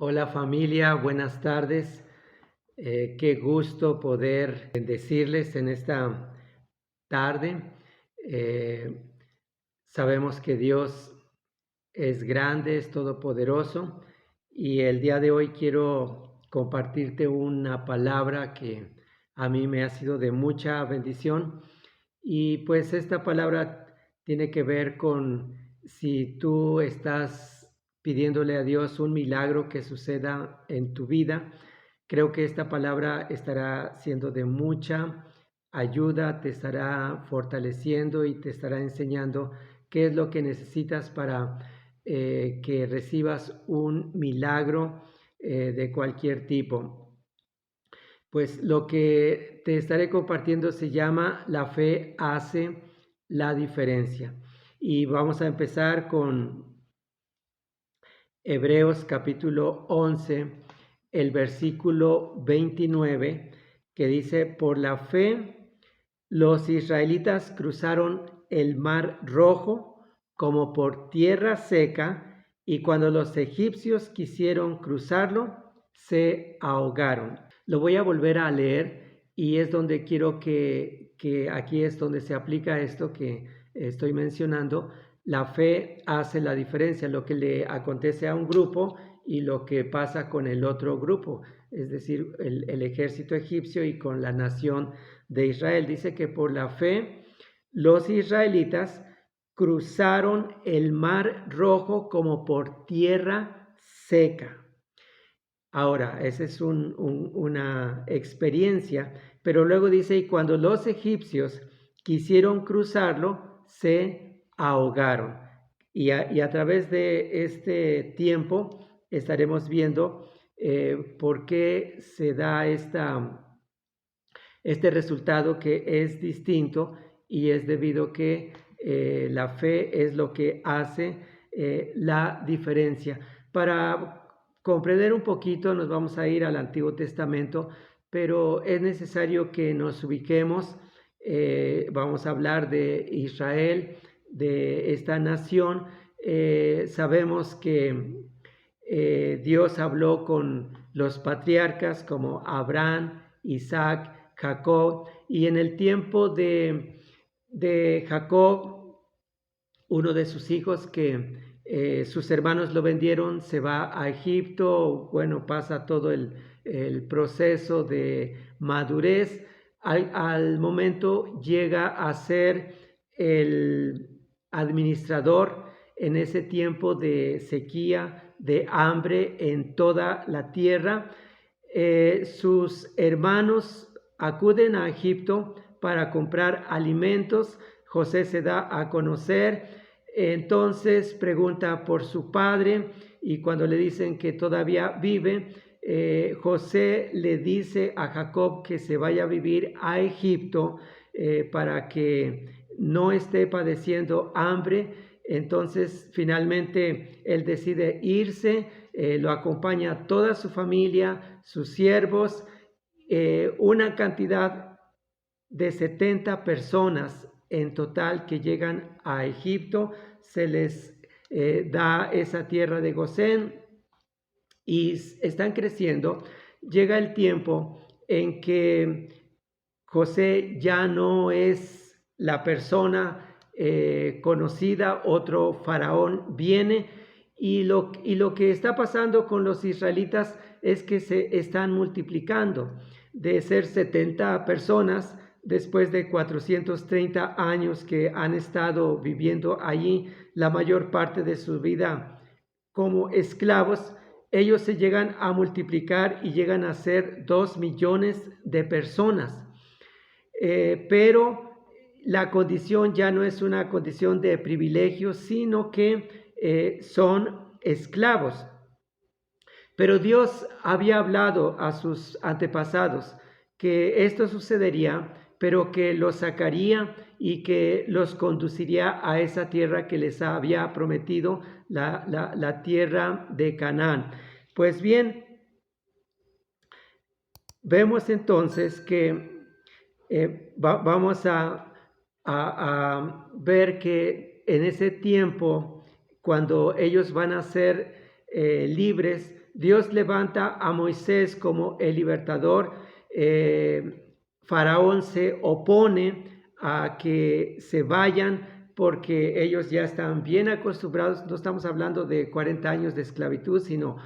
Hola familia, buenas tardes. Qué gusto poder bendecirles en esta tarde. Eh, Sabemos que Dios es grande, es todopoderoso y el día de hoy quiero compartirte una palabra que a mí me ha sido de mucha bendición y pues esta palabra tiene que ver con si tú estás pidiéndole a Dios un milagro que suceda en tu vida. Creo que esta palabra estará siendo de mucha ayuda, te estará fortaleciendo y te estará enseñando qué es lo que necesitas para que recibas un milagro de cualquier tipo. Pues lo que te estaré compartiendo se llama La fe hace la diferencia. Y vamos a empezar con Hebreos capítulo 11, el versículo 29, que dice: por la fe los israelitas cruzaron el mar Rojo como por tierra seca, y cuando los egipcios quisieron cruzarlo, se ahogaron. Lo voy a volver a leer y es donde quiero que aquí es donde se aplica esto que estoy mencionando. La fe hace la diferencia, lo que le acontece a un grupo y lo que pasa con el otro grupo, es decir, el ejército egipcio y con la nación de Israel. Dice que por la fe los israelitas cruzaron el mar Rojo como por tierra seca. Ahora, esa es una experiencia, pero luego dice: y cuando los egipcios quisieron cruzarlo, se ahogaron. Y a través de este tiempo estaremos viendo por qué se da este resultado que es distinto, y es debido que la fe es lo que hace la diferencia. Para comprender un poquito nos vamos a ir al Antiguo Testamento, pero es necesario que nos ubiquemos. Vamos a hablar de Israel, de esta nación. Sabemos que Dios habló con los patriarcas como Abraham, Isaac, Jacob, y en el tiempo de Jacob, uno de sus hijos que sus hermanos lo vendieron, se va a Egipto. Bueno, pasa todo el proceso de madurez. Al momento llega a ser el administrador en ese tiempo de sequía, de hambre en toda la tierra. Sus hermanos acuden a Egipto para comprar alimentos. José se da a conocer, entonces pregunta por su padre, y cuando le dicen que todavía vive, José le dice a Jacob que se vaya a vivir a Egipto para que no esté padeciendo hambre. Entonces finalmente él decide irse, lo acompaña toda su familia, sus siervos, una cantidad de 70 personas en total que llegan a Egipto. Se les da esa tierra de Gosén y están creciendo. Llega el tiempo en que José ya no es la persona conocida, otro faraón viene, y lo que está pasando con los israelitas es que se están multiplicando. De ser 70 personas, después de 430 años que han estado viviendo allí, la mayor parte de su vida como esclavos, ellos se llegan a multiplicar y llegan a ser 2 millones de personas. Pero la condición ya no es una condición de privilegio, sino que son esclavos. Pero Dios había hablado a sus antepasados que esto sucedería, pero que los sacaría y que los conduciría a esa tierra que les había prometido, la tierra de Canaán. Pues bien, vemos entonces que vamos a ver que en ese tiempo, cuando ellos van a ser libres, Dios levanta a Moisés como el libertador. Faraón se opone a que se vayan porque ellos ya están bien acostumbrados. No estamos hablando de 40 años de esclavitud, sino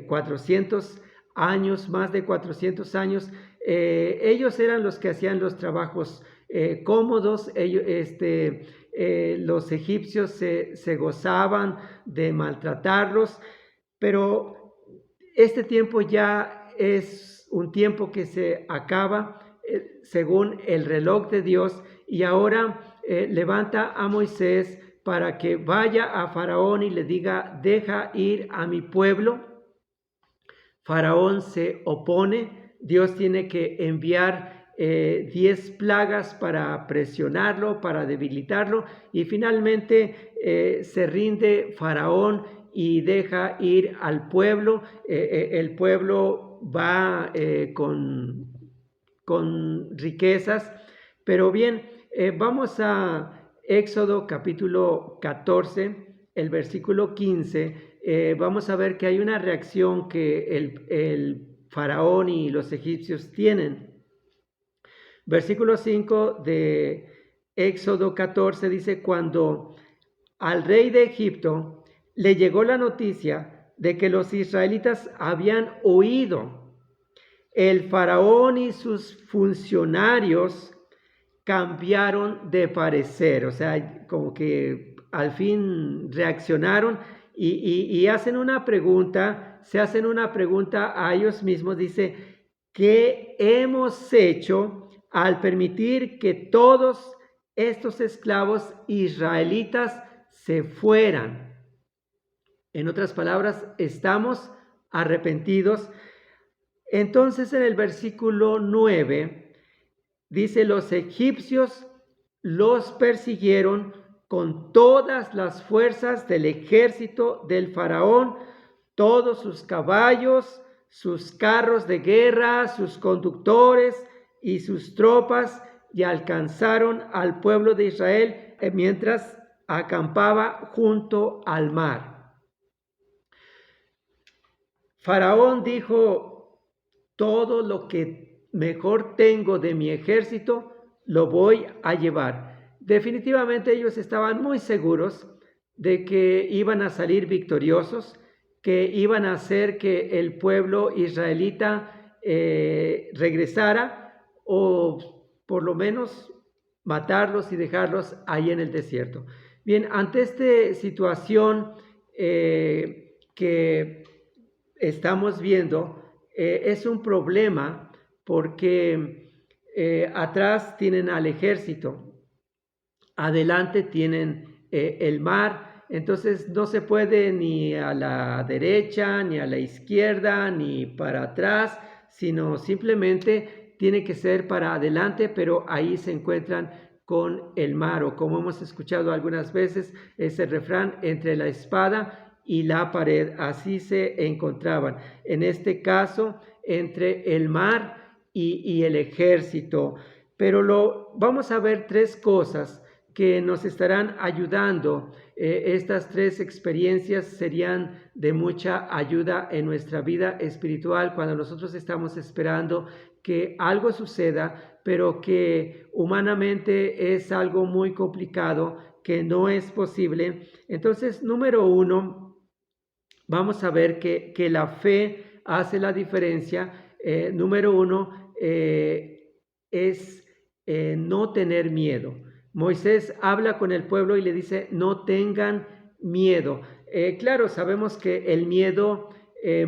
400 años, más de 400 años. Ellos eran los que hacían los trabajos cómodos. Los egipcios se gozaban de maltratarlos, pero este tiempo ya es un tiempo que se acaba según el reloj de Dios, y ahora levanta a Moisés para que vaya a Faraón y le diga: deja ir a mi pueblo. Faraón se opone. Dios tiene que enviar 10 plagas para presionarlo, para debilitarlo, y finalmente se rinde Faraón y deja ir al pueblo. El pueblo va con riquezas. Pero bien, vamos a Éxodo capítulo 14, el versículo 15. Vamos a ver que hay una reacción que el faraón y los egipcios tienen. Versículo 5 de Éxodo 14 dice: cuando al rey de Egipto le llegó la noticia de que los israelitas habían huido, el faraón y sus funcionarios cambiaron de parecer. O sea, como que al fin reaccionaron y hacen una pregunta, se hacen una pregunta a ellos mismos. Dice: ¿qué hemos hecho al permitir que todos estos esclavos israelitas se fueran? En otras palabras, estamos arrepentidos. Entonces, en el versículo 9 dice: los egipcios los persiguieron con todas las fuerzas del ejército del faraón, todos sus caballos, sus carros de guerra, sus conductores y sus tropas, y alcanzaron al pueblo de Israel mientras acampaba junto al mar. Faraón dijo: todo lo que mejor tengo de mi ejército lo voy a llevar. Definitivamente ellos estaban muy seguros de que iban a salir victoriosos, que iban a hacer que el pueblo israelita regresara, o por lo menos matarlos y dejarlos ahí en el desierto. Bien, ante esta situación que estamos viendo, es un problema porque atrás tienen al ejército, adelante tienen el mar. Entonces no se puede ni a la derecha, ni a la izquierda, ni para atrás, sino simplemente tiene que ser para adelante, pero ahí se encuentran con el mar, o como hemos escuchado algunas veces, ese refrán: entre la espada y la pared. Así se encontraban. En este caso, entre el mar y el ejército. Pero vamos a ver tres cosas que nos estarán ayudando. Estas tres experiencias serían de mucha ayuda en nuestra vida espiritual cuando nosotros estamos esperando que algo suceda, pero que humanamente es algo muy complicado, que no es posible. Entonces, número uno, vamos a ver que la fe hace la diferencia. Número uno es no tener miedo. Moisés habla con el pueblo y le dice: no tengan miedo. Claro, sabemos que el miedo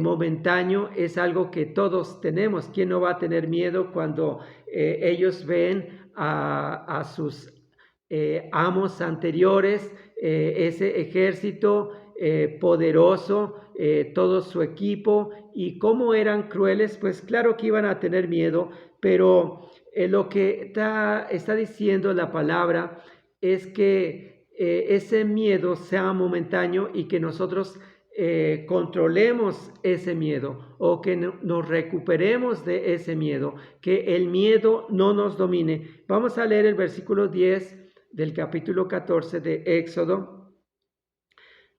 momentáneo es algo que todos tenemos. ¿Quién no va a tener miedo cuando ellos ven a sus amos anteriores, ese ejército poderoso, todo su equipo, y cómo eran crueles? Pues claro que iban a tener miedo, pero lo que está diciendo la palabra es que ese miedo sea momentáneo y que nosotros controlemos ese miedo, o que nos recuperemos de ese miedo, que el miedo no nos domine. Vamos a leer el versículo 10 del capítulo 14 de Éxodo.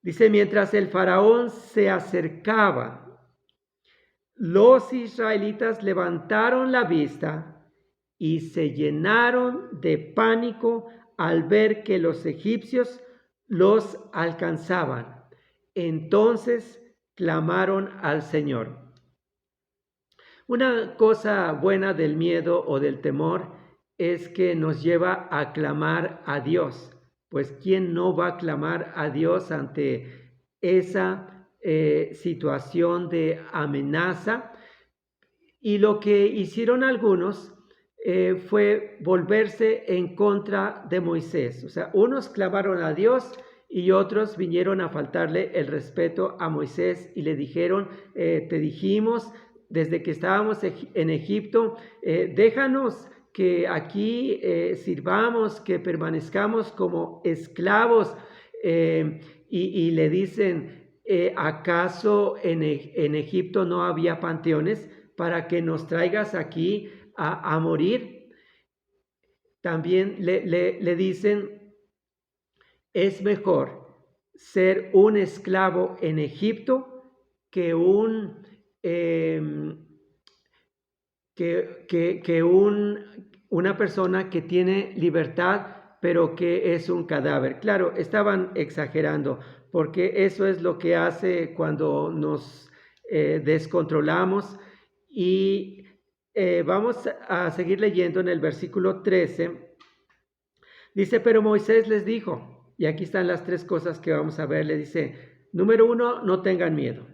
Dice: mientras el faraón se acercaba los israelitas levantaron la vista y se llenaron de pánico al ver que los egipcios los alcanzaban. Entonces clamaron al Señor. Una cosa buena del miedo o del temor es que nos lleva a clamar a Dios. Pues ¿quién no va a clamar a Dios ante esa situación de amenaza? Y lo que hicieron algunos fue volverse en contra de Moisés. O sea, unos clamaron a Dios y otros vinieron a faltarle el respeto a Moisés y le dijeron, te dijimos desde que estábamos en Egipto, déjanos que aquí sirvamos, que permanezcamos como esclavos. Y le dicen, ¿acaso en Egipto no había panteones para que nos traigas aquí a morir? También le dicen, es mejor ser un esclavo en Egipto que una persona que tiene libertad pero que es un cadáver. Claro, estaban exagerando, porque eso es lo que hace cuando nos descontrolamos. Y vamos a seguir leyendo en el versículo 13. Dice, pero Moisés les dijo, y aquí están las tres cosas que vamos a ver, le dice, número 1, no tengan miedo.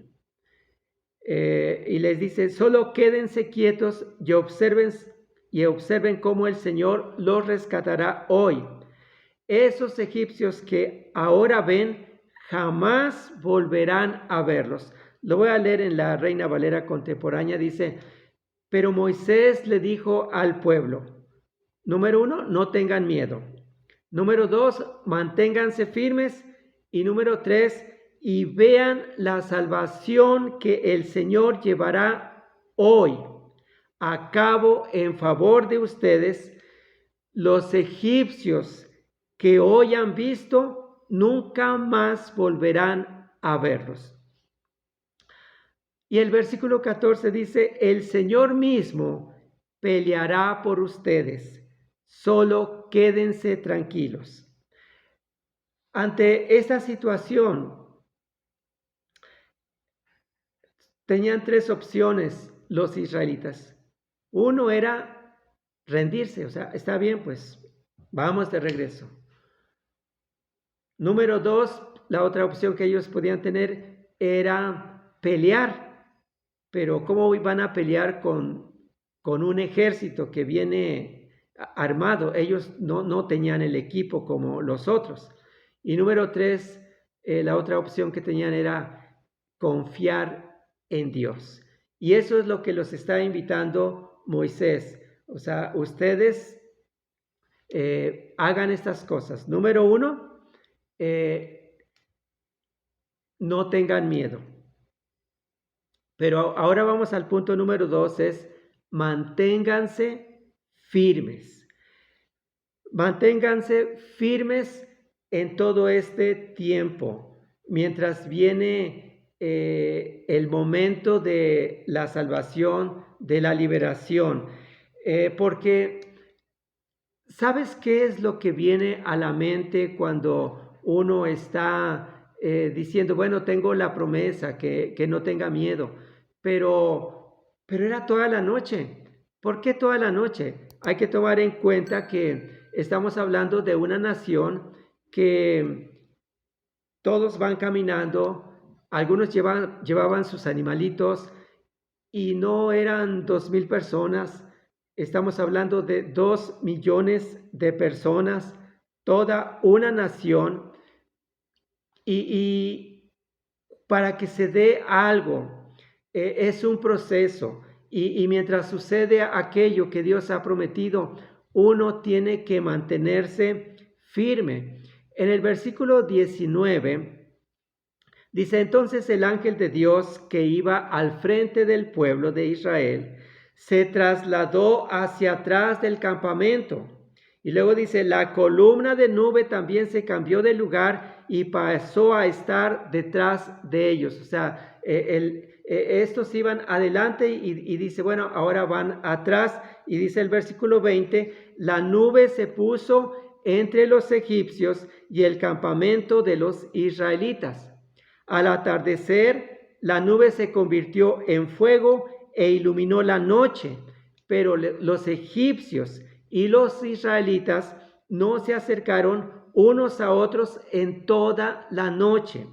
Y les dice, solo quédense quietos y observen cómo el Señor los rescatará hoy. Esos egipcios que ahora ven, jamás volverán a verlos. Lo voy a leer en la Reina Valera contemporánea. Dice, pero Moisés le dijo al pueblo, número 1, no tengan miedo. Número 2, manténganse firmes. Y número 3, y vean la salvación que el Señor llevará hoy a cabo en favor de ustedes. Los egipcios que hoy han visto, nunca más volverán a verlos. Y el versículo 14 dice, el Señor mismo peleará por ustedes, solo quédense tranquilos. Ante esta situación, tenían tres opciones los israelitas. Uno era rendirse, o sea, está bien, pues vamos de regreso. Número 2, la otra opción que ellos podían tener era pelear, pero ¿cómo van a pelear con un ejército que viene armado? Ellos no tenían el equipo como los otros. Y número 3, la otra opción que tenían era confiar en Dios. Y eso es lo que los está invitando Moisés. O sea, ustedes hagan estas cosas. Número 1, no tengan miedo. Pero ahora vamos al punto número 2, es manténganse firmes. Manténganse firmes en todo este tiempo, mientras viene el momento de la salvación, de la liberación. Porque, ¿sabes qué es lo que viene a la mente cuando uno está diciendo, bueno, tengo la promesa, que no tenga miedo, pero era toda la noche? ¿Por qué toda la noche? Hay que tomar en cuenta que estamos hablando de una nación que todos van caminando, algunos llevaban sus animalitos y no eran 2,000 personas, estamos hablando de 2 millones de personas, toda una nación. Y para que se dé algo, es un proceso. Y mientras sucede aquello que Dios ha prometido, uno tiene que mantenerse firme. En el versículo 19 dice, entonces el ángel de Dios que iba al frente del pueblo de Israel se trasladó hacia atrás del campamento. Y luego dice, la columna de nube también se cambió de lugar y pasó a estar detrás de ellos. O sea, Estos iban adelante y dice, bueno, ahora van atrás. Y dice el versículo 20, la nube se puso entre los egipcios y el campamento de los israelitas. Al atardecer, la nube se convirtió en fuego e iluminó la noche, pero los egipcios y los israelitas no se acercaron unos a otros en toda la noche.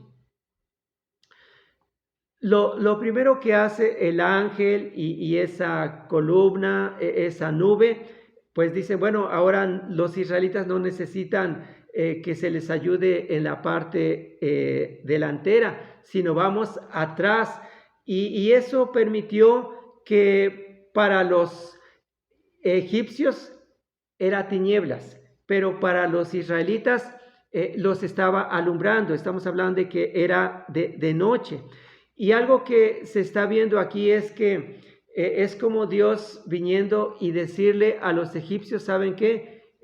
Lo primero que hace el ángel y esa columna, esa nube, pues dice, bueno, ahora los israelitas no necesitan que se les ayude en la parte delantera, sino vamos atrás. Y eso permitió que para los egipcios era tinieblas, pero para los israelitas los estaba alumbrando. Estamos hablando de que era de noche. Y algo que se está viendo aquí es que es como Dios viniendo y decirle a los egipcios, ¿saben qué?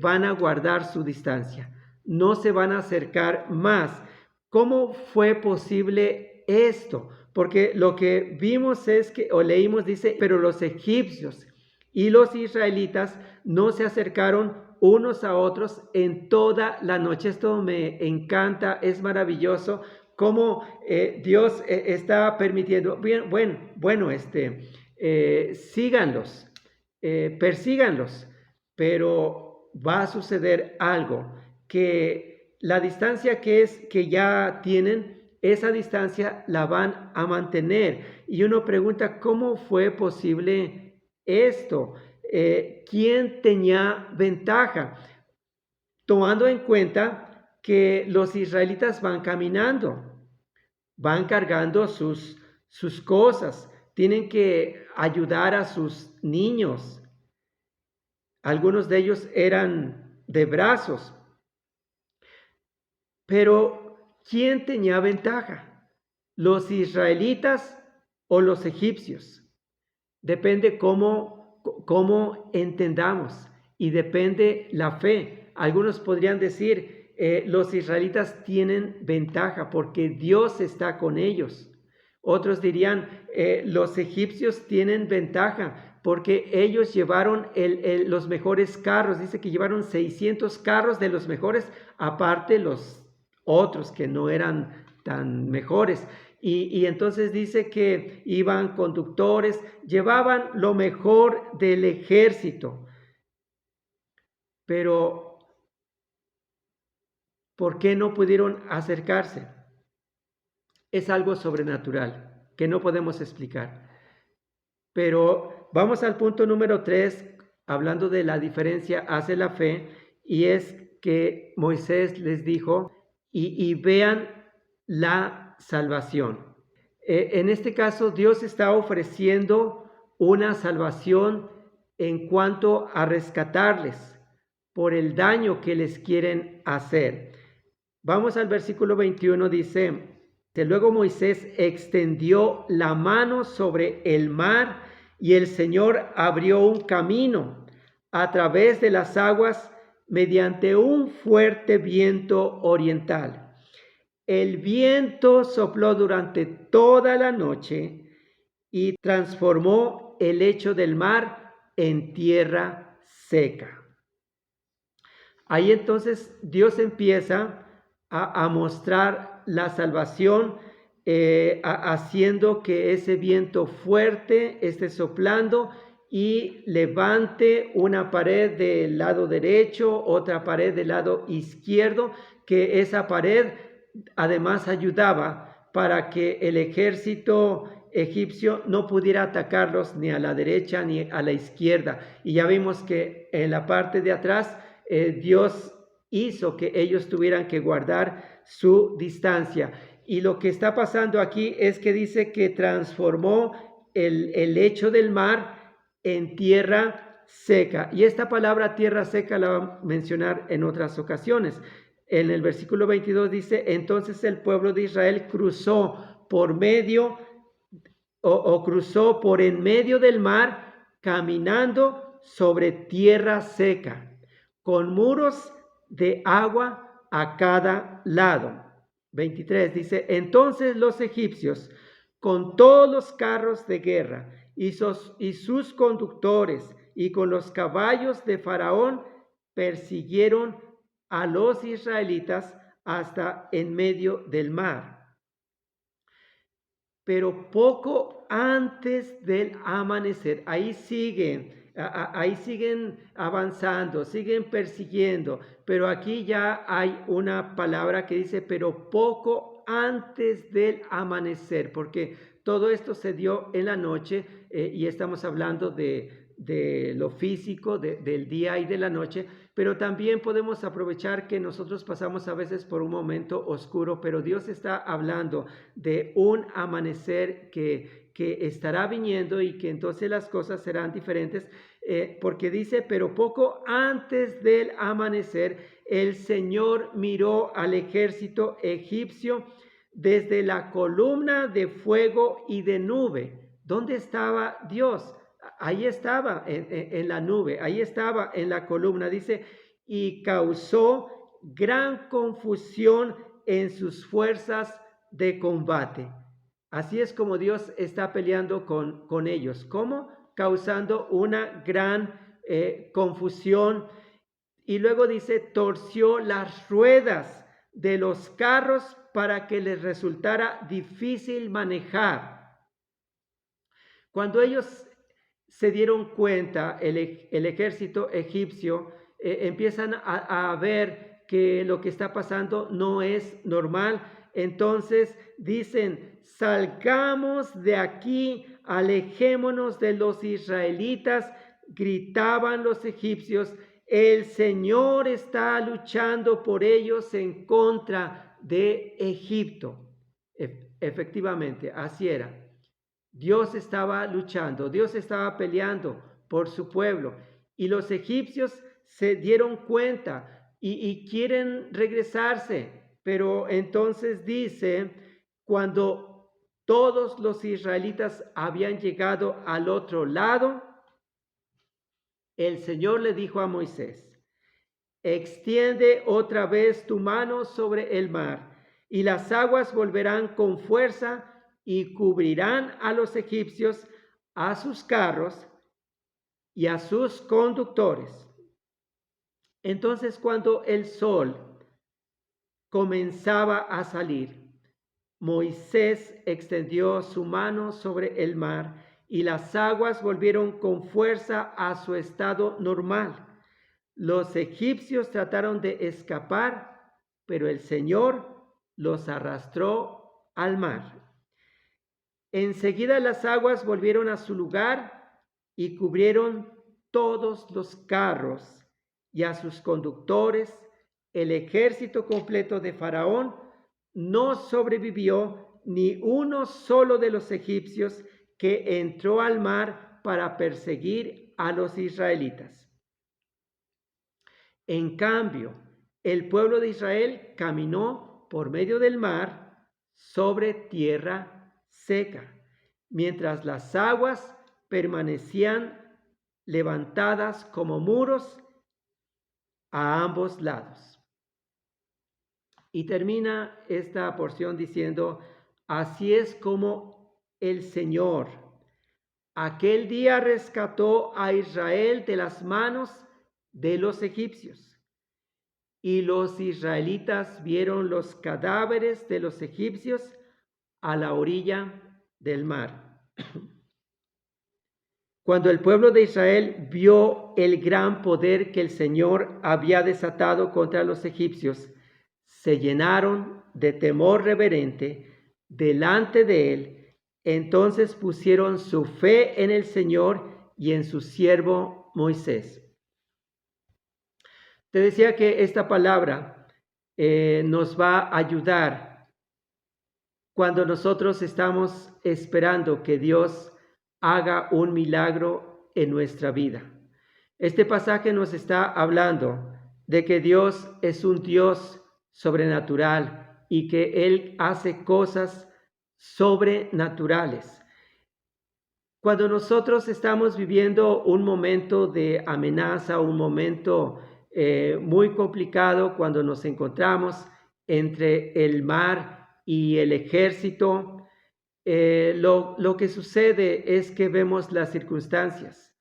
Van a guardar su distancia, no se van a acercar más. ¿Cómo fue posible esto? Porque lo que vimos es que, o leímos, dice, pero los egipcios y los israelitas no se acercaron unos a otros en toda la noche. Esto me encanta, es maravilloso cómo Dios está permitiendo. Bien, bueno, síganlos, persíganlos, pero va a suceder algo, que la distancia que ya tienen, esa distancia la van a mantener. Y uno pregunta, ¿cómo fue posible esto? ¿Quién tenía ventaja? Tomando en cuenta que los israelitas van caminando, van cargando sus cosas, tienen que ayudar a sus niños. Algunos de ellos eran de brazos. Pero, ¿quién tenía ventaja? ¿Los israelitas o los egipcios? Depende cómo entendamos y depende la fe. Algunos podrían decir, los israelitas tienen ventaja porque Dios está con ellos. Otros dirían, los egipcios tienen ventaja porque ellos llevaron los mejores carros. Dice que llevaron 600 carros de los mejores, aparte los otros que no eran tan mejores. Y entonces dice que iban conductores, llevaban lo mejor del ejército. Pero, ¿por qué no pudieron acercarse? Es algo sobrenatural que no podemos explicar. Pero vamos al punto número 3, hablando de la diferencia hacia la fe, y es que Moisés les dijo, y vean la salvación. En este caso, Dios está ofreciendo una salvación en cuanto a rescatarles por el daño que les quieren hacer. Vamos al versículo 21, dice, luego Moisés extendió la mano sobre el mar y el Señor abrió un camino a través de las aguas mediante un fuerte viento oriental. El viento sopló durante toda la noche y transformó el lecho del mar en tierra seca. Ahí entonces Dios empieza a mostrar la salvación, haciendo que ese viento fuerte esté soplando y levante una pared del lado derecho, otra pared del lado izquierdo, que esa pared además ayudaba para que el ejército egipcio no pudiera atacarlos ni a la derecha ni a la izquierda. Y ya vimos que en la parte de atrás Dios hizo que ellos tuvieran que guardar su distancia. Y lo que está pasando aquí es que dice que transformó el lecho del mar en tierra seca. Y esta palabra tierra seca la va a mencionar en otras ocasiones. En el versículo 22 dice, entonces el pueblo de Israel cruzó por medio cruzó por en medio del mar caminando sobre tierra seca, con muros de agua a cada lado. 23 dice, entonces los egipcios con todos los carros de guerra y sus conductores, y con los caballos de Faraón, persiguieron a los israelitas hasta en medio del mar. Pero poco antes del amanecer, ahí siguen avanzando, siguen persiguiendo, pero aquí ya hay una palabra que dice, pero poco antes del amanecer, porque todo esto se dio en la noche y estamos hablando de lo físico, del día y de la noche, pero también podemos aprovechar que nosotros pasamos a veces por un momento oscuro, pero Dios está hablando de un amanecer que estará viniendo y que entonces las cosas serán diferentes, porque dice, pero poco antes del amanecer, el Señor miró al ejército egipcio desde la columna de fuego y de nube. ¿Dónde estaba Dios? Ahí estaba en la nube, ahí estaba en la columna, dice, y causó gran confusión en sus fuerzas de combate. Así es como Dios está peleando con ellos. ¿Cómo? Causando una gran confusión. Y luego dice, torció las ruedas de los carros para que les resultara difícil manejar. Cuando ellos se dieron cuenta, el ejército egipcio, empiezan a ver que lo que está pasando no es normal. Entonces dicen, salgamos de aquí, alejémonos de los israelitas. Gritaban los egipcios, el Señor está luchando por ellos en contra de Egipto. Efectivamente, así era. Dios estaba luchando, Dios estaba peleando por su pueblo, y los egipcios se dieron cuenta y quieren regresarse, pero entonces dice, cuando todos los israelitas habían llegado al otro lado, el Señor le dijo a Moisés, extiende otra vez tu mano sobre el mar, y las aguas volverán con fuerza y cubrirán a los egipcios, a sus carros y a sus conductores. Entonces, cuando el sol comenzaba a salir, Moisés extendió su mano sobre el mar y las aguas volvieron con fuerza a su estado normal. Los egipcios trataron de escapar, pero el Señor los arrastró al mar. Enseguida las aguas volvieron a su lugar y cubrieron todos los carros y a sus conductores. El ejército completo de Faraón no sobrevivió ni uno solo de los egipcios que entró al mar para perseguir a los israelitas. En cambio, el pueblo de Israel caminó por medio del mar sobre tierra seca, mientras las aguas permanecían levantadas como muros a ambos lados. Y termina esta porción diciendo, así es como el Señor aquel día rescató a Israel de las manos de los egipcios. Y los israelitas vieron los cadáveres de los egipcios a la orilla del mar. Cuando el pueblo de Israel vio el gran poder que el Señor había desatado contra los egipcios, se llenaron de temor reverente delante de él. Entonces pusieron su fe en el Señor y en su siervo Moisés. Te decía que esta palabra nos va a ayudar cuando nosotros estamos esperando que Dios haga un milagro en nuestra vida. Este pasaje nos está hablando de que Dios es un Dios sobrenatural y que Él hace cosas sobrenaturales. Cuando nosotros estamos viviendo un momento de amenaza, un momento muy complicado, cuando nos encontramos entre el mar y el ejército, Lo que sucede es que vemos las circunstancias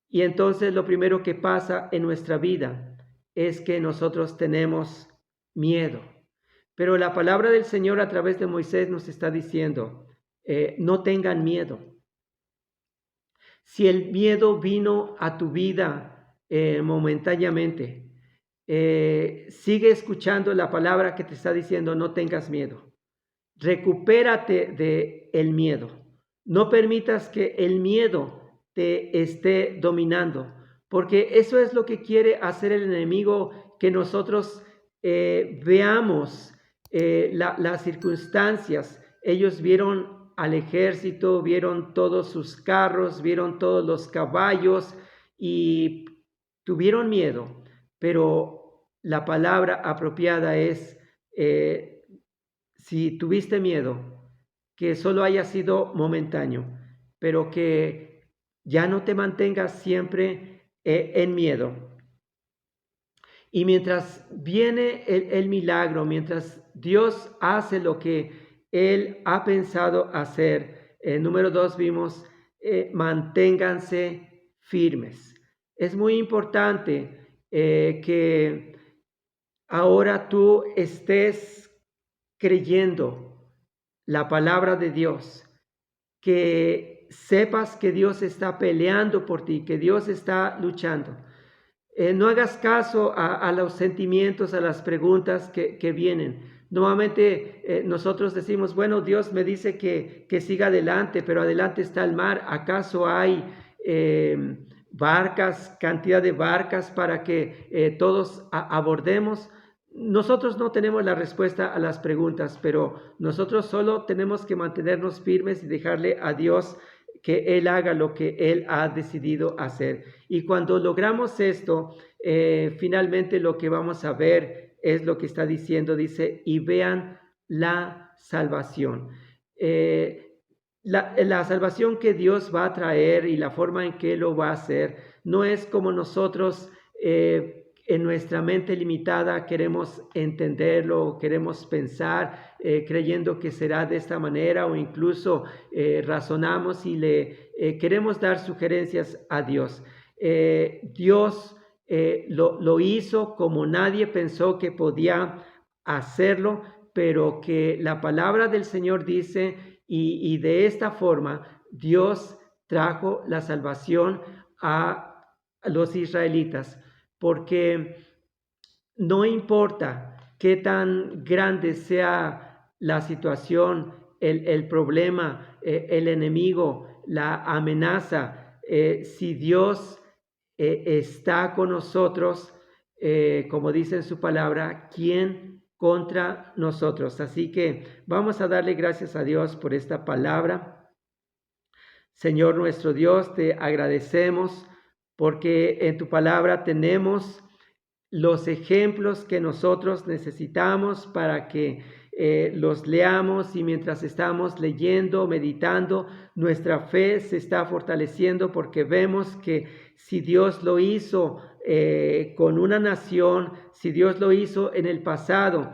y entonces lo primero que pasa en nuestra vida es que nosotros tenemos miedo. Pero la palabra del Señor a través de Moisés nos está diciendo, no tengan miedo. Si el miedo vino a tu vida momentáneamente, sigue escuchando la palabra que te está diciendo, no tengas miedo. Recupérate de el miedo. No permitas que el miedo te esté dominando, porque eso es lo que quiere hacer el enemigo, que nosotros veamos las circunstancias. Ellos vieron al ejército, vieron todos sus carros, vieron todos los caballos y tuvieron miedo, pero la palabra apropiada es, si tuviste miedo, que solo haya sido momentáneo, pero que ya no te mantengas siempre en miedo. Y mientras viene el milagro, mientras Dios hace lo que Él ha pensado hacer, número 2 vimos, manténganse firmes. Es muy importante que ahora tú estés creyendo la palabra de Dios, que sepas que Dios está peleando por ti, que Dios está luchando. No hagas caso a los sentimientos, a las preguntas que vienen. Nuevamente nosotros decimos, bueno, Dios me dice que siga adelante, pero adelante está el mar. ¿Acaso hay barcas, cantidad de barcas para que todos abordemos? Nosotros no tenemos la respuesta a las preguntas, pero nosotros solo tenemos que mantenernos firmes y dejarle a Dios que Él haga lo que Él ha decidido hacer. Y cuando logramos esto, finalmente lo que vamos a ver es lo que está diciendo, dice, y vean la salvación. La salvación que Dios va a traer y la forma en que lo va a hacer no es como nosotros en nuestra mente limitada queremos entenderlo, queremos pensar creyendo que será de esta manera, o incluso razonamos y le queremos dar sugerencias a Dios. Dios lo hizo como nadie pensó que podía hacerlo, pero que la palabra del Señor dice, y de esta forma Dios trajo la salvación a los israelitas, porque no importa qué tan grande sea la situación, el problema, el enemigo, la amenaza, si Dios está con nosotros, como dice en su palabra, ¿quién contra nosotros? Así que vamos a darle gracias a Dios por esta palabra. Señor nuestro Dios, te agradecemos porque en tu palabra tenemos los ejemplos que nosotros necesitamos para que los leamos, y mientras estamos leyendo, meditando, nuestra fe se está fortaleciendo, porque vemos que si Dios lo hizo con una nación, si Dios lo hizo en el pasado,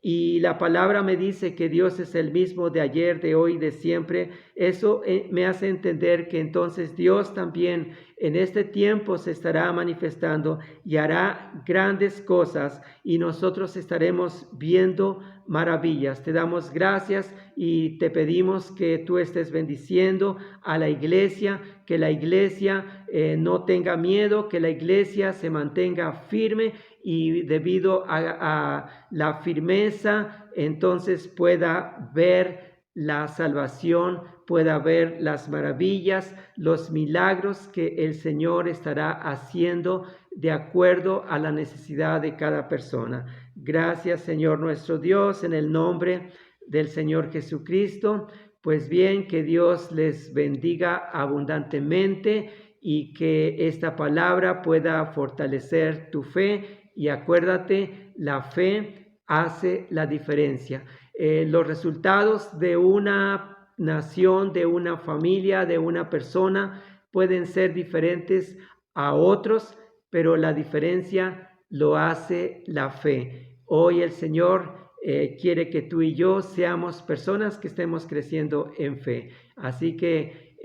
y la palabra me dice que Dios es el mismo de ayer, de hoy, de siempre, eso me hace entender que entonces Dios también en este tiempo se estará manifestando y hará grandes cosas, y nosotros estaremos viendo maravillas. Te damos gracias y te pedimos que tú estés bendiciendo a la iglesia, que la iglesia no tenga miedo, que la iglesia se mantenga firme, y debido a la firmeza, entonces pueda ver la salvación, pueda ver las maravillas, los milagros que el Señor estará haciendo de acuerdo a la necesidad de cada persona. Gracias, Señor nuestro Dios, en el nombre del Señor Jesucristo. Pues bien, que Dios les bendiga abundantemente y que esta palabra pueda fortalecer tu fe. Y acuérdate, la fe hace la diferencia. Los resultados de una nación, de una familia, de una persona pueden ser diferentes a otros, pero la diferencia lo hace la fe. Hoy el Señor quiere que tú y yo seamos personas que estemos creciendo en fe. Así que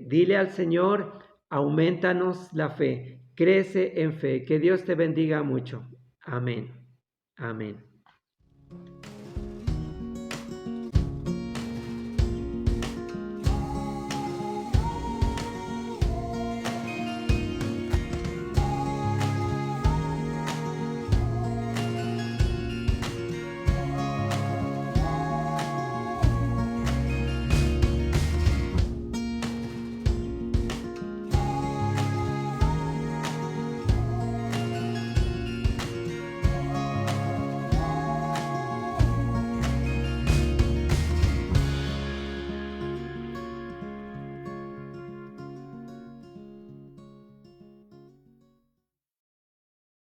dile al Señor, aumentanos la fe, crece en fe. Que Dios te bendiga mucho. Amén. Amén.